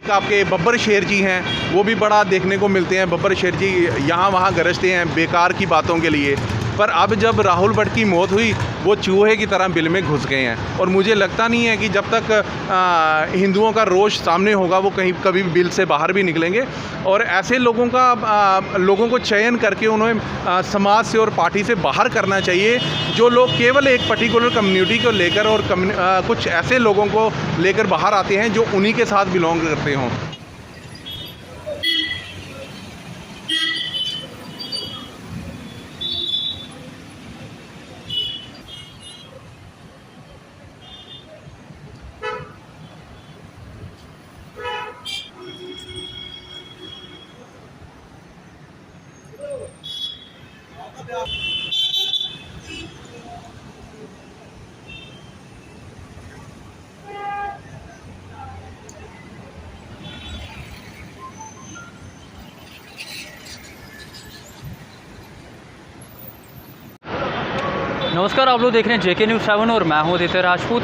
आपके बब्बर शेर जी हैं, वो भी बड़ा देखने को मिलते हैं। बब्बर शेर जी यहाँ वहाँ गरजते हैं बेकार की बातों के लिए, पर अब जब राहुल भट्ट की मौत हुई वो चूहे की तरह बिल में घुस गए हैं। और मुझे लगता नहीं है कि जब तक हिंदुओं का रोष सामने होगा वो कभी बिल से बाहर भी निकलेंगे। और ऐसे लोगों को चयन करके उन्हें समाज से और पार्टी से बाहर करना चाहिए, जो लोग केवल एक पर्टिकुलर कम्युनिटी को लेकर और कुछ ऐसे लोगों को लेकर बाहर आते हैं जो उन्हीं के साथ बिलोंग करते हों। नमस्कार, आप लोग देख रहे हैं JK News 7 और मैं हूं आदित्य राजपूत।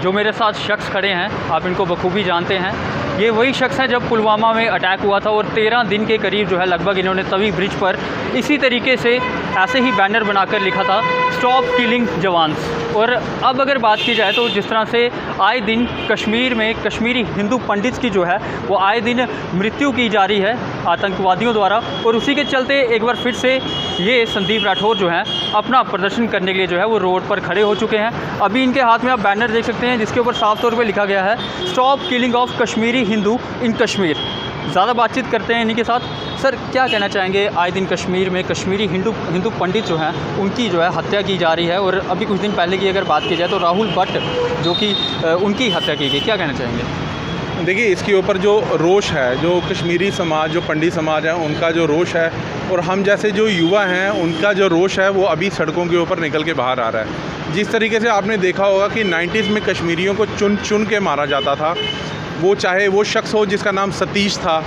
जो मेरे साथ शख्स खड़े हैं आप इनको बखूबी जानते हैं। ये वही शख्स हैं जब पुलवामा में अटैक हुआ था और 13 दिन के करीब जो है लगभग इन्होंने तवी ब्रिज पर इसी तरीके से ऐसे ही बैनर बनाकर लिखा था स्टॉप किलिंग जवान्स। और अब अगर बात की जाए तो जिस तरह से आए दिन कश्मीर में कश्मीरी हिंदू पंडित की जो है वो आए दिन मृत्यु की जा रही है आतंकवादियों द्वारा, और उसी के चलते एक बार फिर से ये संदीप राठौर जो हैं अपना प्रदर्शन करने के लिए जो है वो रोड पर खड़े हो चुके हैं। अभी इनके हाथ में आप बैनर देख सकते हैं जिसके ऊपर साफ तौर पे लिखा गया है stop killing of Kashmiri Hindu in Kashmir. ज़्यादा बातचीत करते हैं इन्हीं के साथ। सर, क्या कहना चाहेंगे? आए दिन कश्मीर में कश्मीरी हिंदू पंडित जो हैं उनकी जो है हत्या की जा रही है, और अभी कुछ दिन पहले की अगर बात की जाए तो राहुल भट्ट जो कि उनकी हत्या की गई, क्या कहना चाहेंगे? देखिए, इसके ऊपर जो रोष है, जो कश्मीरी समाज, जो पंडित समाज है, उनका जो रोष है, और हम जैसे जो युवा हैं उनका जो रोष है वो अभी सड़कों के ऊपर निकल के बाहर आ रहा है। जिस तरीके से आपने देखा होगा कि 90s में कश्मीरियों को चुन चुन के मारा जाता था, वो चाहे वो शख्स हो जिसका नाम सतीश था,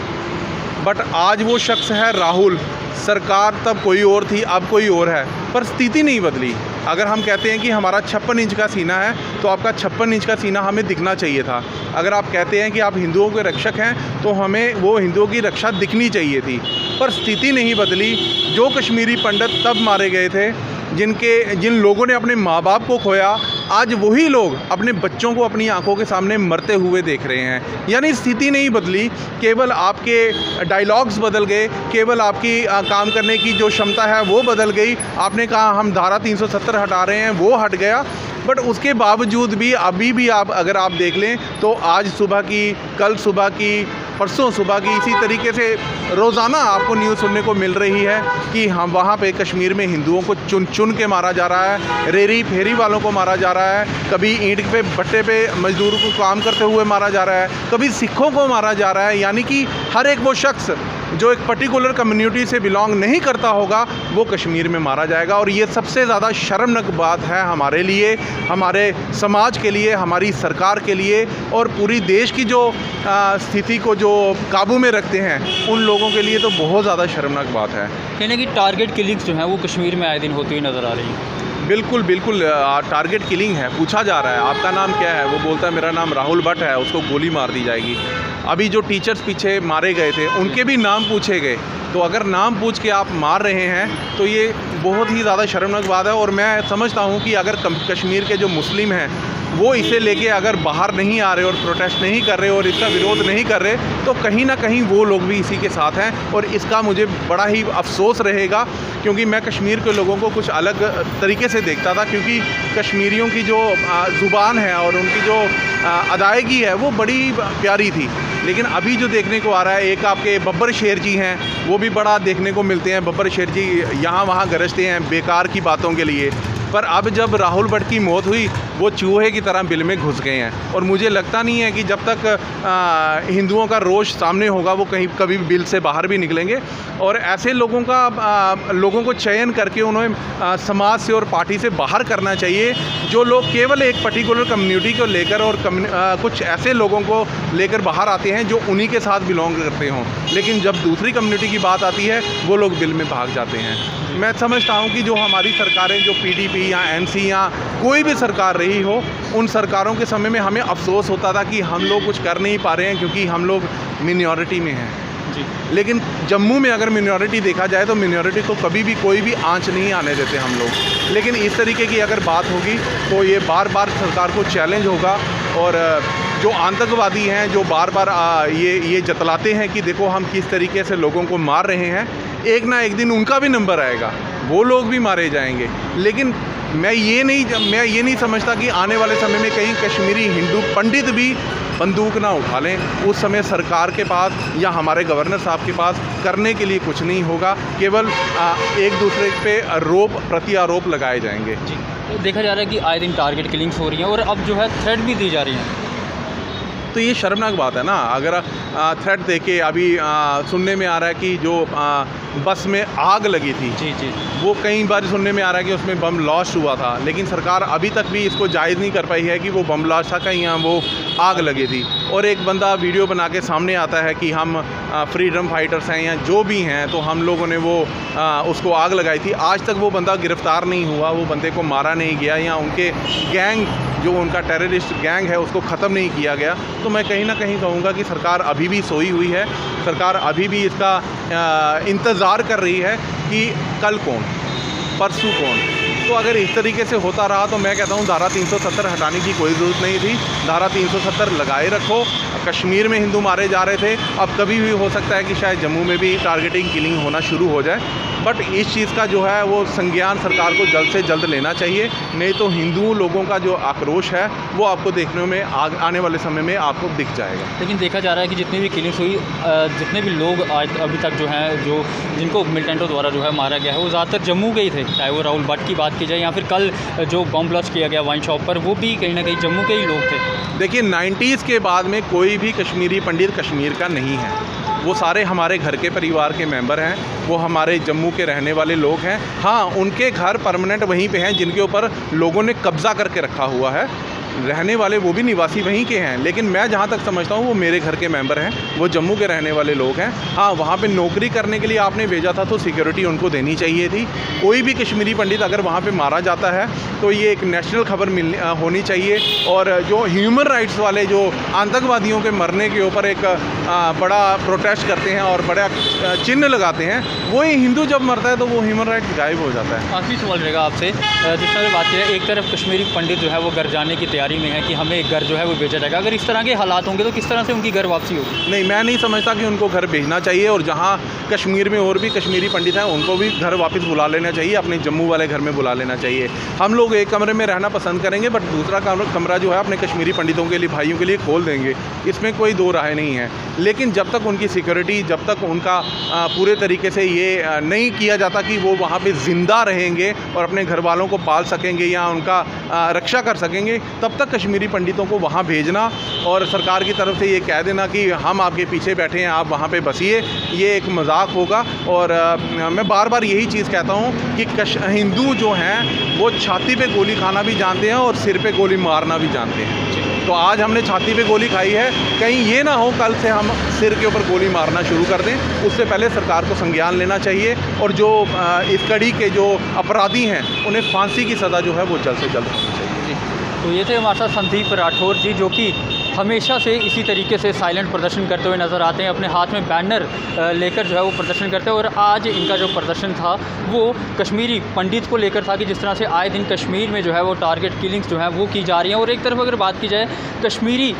बट आज वो शख्स है राहुल। सरकार तब कोई और थी, अब कोई और है, पर स्थिति नहीं बदली। अगर हम कहते हैं कि हमारा 56 इंच का सीना है तो आपका 56 इंच का सीना हमें दिखना चाहिए था। अगर आप कहते हैं कि आप हिंदुओं के रक्षक हैं तो हमें वो हिंदुओं की रक्षा दिखनी चाहिए थी, पर स्थिति नहीं बदली। जो कश्मीरी पंडित तब मारे गए थे, जिन लोगों ने अपने माँ बाप को खोया, आज वही लोग अपने बच्चों को अपनी आंखों के सामने मरते हुए देख रहे हैं। यानी स्थिति नहीं बदली, केवल आपके डायलॉग्स बदल गए, केवल आपकी काम करने की जो क्षमता है वो बदल गई। आपने कहा हम धारा 370 हटा रहे हैं, वो हट गया, बट उसके बावजूद भी अभी भी अगर आप देख लें तो आज सुबह की, कल सुबह की, परसों सुबह की, इसी तरीके से रोज़ाना आपको न्यूज़ सुनने को मिल रही है कि हम वहाँ पे कश्मीर में हिंदुओं को चुन चुन के मारा जा रहा है, रेरी फेरी वालों को मारा जा रहा है, कभी ईंट पे भट्टे पे मजदूरों को काम करते हुए मारा जा रहा है, कभी सिखों को मारा जा रहा है। यानी कि हर एक वो शख्स जो एक पर्टिकुलर कम्युनिटी से बिलोंग नहीं करता होगा वो कश्मीर में मारा जाएगा। और ये सबसे ज़्यादा शर्मनाक बात है हमारे लिए, हमारे समाज के लिए, हमारी सरकार के लिए, और पूरी देश की जो स्थिति को जो काबू में रखते हैं उन लोगों के लिए तो बहुत ज़्यादा शर्मनाक बात है। कहने की टारगेट किलिंग्स जो हैं वो कश्मीर में आए दिन होती हुई नज़र आ रही है। बिल्कुल बिल्कुल, टारगेट किलिंग है। पूछा जा रहा है आपका नाम क्या है, वो बोलता है मेरा नाम राहुल भट्ट है, उसको गोली मार दी जाएगी। अभी जो टीचर्स पीछे मारे गए थे उनके भी नाम पूछे गए, तो अगर नाम पूछ के आप मार रहे हैं तो ये बहुत ही ज़्यादा शर्मनाक बात है। और मैं समझता हूँ कि अगर कश्मीर के जो मुस्लिम हैं वो इसे लेके अगर बाहर नहीं आ रहे और प्रोटेस्ट नहीं कर रहे और इसका विरोध नहीं कर रहे तो कहीं ना कहीं वो लोग भी इसी के साथ हैं। और इसका मुझे बड़ा ही अफसोस रहेगा, क्योंकि मैं कश्मीर के लोगों को कुछ अलग तरीके से देखता था, क्योंकि कश्मीरियों की जो ज़ुबान है और उनकी जो अदायगी है वो बड़ी प्यारी थी। लेकिन अभी जो देखने को आ रहा है, एक आपके बब्बर शेर जी हैं, वो भी बड़ा देखने को मिलते हैं। बब्बर शेर जी यहाँ वहाँ गरजते हैं बेकार की बातों के लिए, पर अब जब राहुल भट्ट की मौत हुई वो चूहे की तरह बिल में घुस गए हैं। और मुझे लगता नहीं है कि जब तक हिंदुओं का रोष सामने होगा वो कभी बिल से बाहर भी निकलेंगे। और ऐसे लोगों को चयन करके उन्हें समाज से और पार्टी से बाहर करना चाहिए, जो लोग केवल एक पर्टिकुलर कम्युनिटी को लेकर और कुछ ऐसे लोगों को लेकर बाहर आते हैं जो उन्हीं के साथ बिलोंग करते हों। लेकिन जब दूसरी कम्युनिटी की बात आती है वो लोग बिल में भाग जाते हैं। मैं समझता हूँ कि जो हमारी सरकारें, जो PDP की या एनसी या कोई भी सरकार रही हो, उन सरकारों के समय में हमें अफसोस होता था कि हम लोग कुछ कर नहीं पा रहे हैं क्योंकि हम लोग मिनॉरिटी में हैं। जी। लेकिन जम्मू में अगर मिनॉरिटी देखा जाए तो मिनॉरिटी को कभी भी कोई भी आंच नहीं आने देते हम लोग। लेकिन इस तरीके की अगर बात होगी तो ये बार बार सरकार को चैलेंज होगा, और जो आतंकवादी हैं जो बार बार ये जतलाते हैं कि देखो हम किस तरीके से लोगों को मार रहे हैं, एक ना एक दिन उनका भी नंबर आएगा, वो लोग भी मारे जाएंगे। लेकिन मैं ये नहीं समझता कि आने वाले समय में कहीं कश्मीरी हिंदू पंडित भी बंदूक ना उठा लें। उस समय सरकार के पास या हमारे गवर्नर साहब के पास करने के लिए कुछ नहीं होगा, केवल एक दूसरे पे प्रति आरोप लगाए जाएंगे। जी, देखा जा रहा है कि आए दिन टारगेट किलिंग्स हो रही हैं और अब जो है थ्रेट भी दी जा रही हैं। तो ये शर्मनाक बात है ना। अगर थ्रेट देके अभी सुनने में आ रहा है कि जो बस में आग लगी थी, जी जी, वो कई बार सुनने में आ रहा है कि उसमें बम ब्लास्ट हुआ था, लेकिन सरकार अभी तक भी इसको जायज़ नहीं कर पाई है कि वो बम ब्लास्ट था कहीं यहाँ वो आग लगी थी। और एक बंदा वीडियो बना के सामने आता है कि हम फ्रीडम फाइटर्स हैं या जो भी हैं, तो हम लोगों ने वो उसको आग लगाई थी। आज तक वो बंदा गिरफ़्तार नहीं हुआ, वो बंदे को मारा नहीं गया या उनके गैंग जो उनका टेररिस्ट गैंग है उसको ख़त्म नहीं किया गया। तो मैं कहीं ना कहीं कहूँगा कि सरकार अभी भी सोई हुई है, सरकार अभी भी इसका इंतज़ार कर रही है कि कल कौन, परसों कौन। तो अगर इस तरीके से होता रहा तो मैं कहता हूँ धारा 370 हटाने की कोई ज़रूरत नहीं थी। धारा 370 लगाए रखो। कश्मीर में हिंदू मारे जा रहे थे, अब कभी भी हो सकता है कि शायद जम्मू में भी टारगेटिंग किलिंग होना शुरू हो जाए। बट इस चीज़ का जो है वो संज्ञान सरकार को जल्द से जल्द लेना चाहिए, नहीं तो हिंदू लोगों का जो आक्रोश है वो आपको देखने में आने वाले समय में आपको दिख जाएगा। लेकिन देखा जा रहा है कि जितनी भी किलिंग्स हुई, जितने भी लोग आज अभी तक जो हैं जो जिनको मिलिटेंटों द्वारा जो है मारा गया है, वो ज़्यादातर जम्मू के ही थे। चाहे वो राहुल भट्ट की बात की जाए या फिर कल जो बम ब्लास्ट किया गया वाइन शॉप पर, वो भी कहीं ना कहीं जम्मू के ही लोग थे। देखिए 90s के बाद में कोई भी कश्मीरी पंडित कश्मीर का नहीं है, वो सारे हमारे घर के परिवार के मेंबर हैं, वो हमारे जम्मू के रहने वाले लोग हैं। हाँ, उनके घर परमानेंट वहीं पे हैं जिनके ऊपर लोगों ने कब्ज़ा करके रखा हुआ है, रहने वाले वो भी निवासी वहीं के हैं। लेकिन मैं जहाँ तक समझता हूँ वो मेरे घर के मेंबर हैं, वो जम्मू के रहने वाले लोग हैं। हाँ, वहाँ पे नौकरी करने के लिए आपने भेजा था तो सिक्योरिटी उनको देनी चाहिए थी। कोई भी कश्मीरी पंडित अगर वहाँ पे मारा जाता है तो ये एक नेशनल खबर होनी चाहिए। और जो ह्यूमन राइट्स वाले जो आतंकवादियों के मरने के ऊपर एक बड़ा प्रोटेस्ट करते हैं और बड़ा चिन्ह लगाते हैं, वही हिंदू जब मरता है तो वो ह्यूमन राइट्स गायब हो जाता है। आखिरी सवाल रहेगा आपसे, जिस तरह बात की है, एक तरफ कश्मीरी पंडित जो है वो घर जाने की तैयारी में है कि हमें एक घर जो है वो भेजा जाएगा, अगर इस तरह के हालात होंगे तो किस तरह से उनकी घर वापसी होगी? नहीं, मैं नहीं समझता कि उनको घर भेजना चाहिए। और जहाँ कश्मीर में और भी कश्मीरी पंडित हैं उनको भी घर वापस बुला लेना चाहिए, अपने जम्मू वाले घर में बुला लेना चाहिए। हम लोग एक कमरे में रहना पसंद करेंगे, बट दूसरा कमरा जो है अपने कश्मीरी पंडितों के लिए, भाइयों के लिए खोल देंगे, इसमें कोई दो राय नहीं है। लेकिन जब तक उनकी सिक्योरिटी, जब तक उनका पूरे तरीके से ये नहीं किया जाता कि वो वहाँ पे ज़िंदा रहेंगे और अपने घर वालों को पाल सकेंगे या उनका रक्षा कर सकेंगे, तब तक कश्मीरी पंडितों को वहाँ भेजना और सरकार की तरफ से ये कह देना कि हम आपके पीछे बैठे हैं, आप वहाँ पे बसिए, ये एक मजाक होगा। और मैं बार बार यही चीज़ कहता हूँ कि हिंदू जो हैं वो छाती पे गोली खाना भी जानते हैं और सिर पे गोली मारना भी जानते हैं। तो आज हमने छाती पे गोली खाई है, कहीं ये ना हो कल से हम सिर के ऊपर गोली मारना शुरू कर दें। उससे पहले सरकार को संज्ञान लेना चाहिए और जो इस कड़ी के जो अपराधी हैं उन्हें फांसी की सज़ा जो है वो जल्द से जल्द होनी चाहिए। तो ये थे हमारे साथ संदीप राठौर जी, जो कि हमेशा से इसी तरीके से साइलेंट प्रदर्शन करते हुए नज़र आते हैं, अपने हाथ में बैनर लेकर जो है वो प्रदर्शन करते हैं। और आज इनका जो प्रदर्शन था वो कश्मीरी पंडित को लेकर था कि जिस तरह से आए दिन कश्मीर में जो है वो टारगेट किलिंग्स जो है वो की जा रही हैं। और एक तरफ अगर बात की जाए, कश्मीरी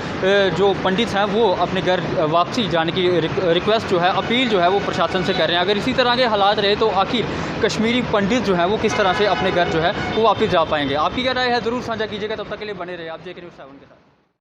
जो पंडित हैं वो अपने घर वापसी जाने की रिक्वेस्ट जो है, अपील जो है वो प्रशासन से कर रहे हैं। अगर इसी तरह के हालात रहे तो आखिर कश्मीरी पंडित जो है वो किस तरह से अपने घर जो है वो वापस जा पाएंगे? आपकी क्या राय है ज़रूर साझा कीजिएगा। तब तक के लिए बने रहे आप JK News 7 के साथ।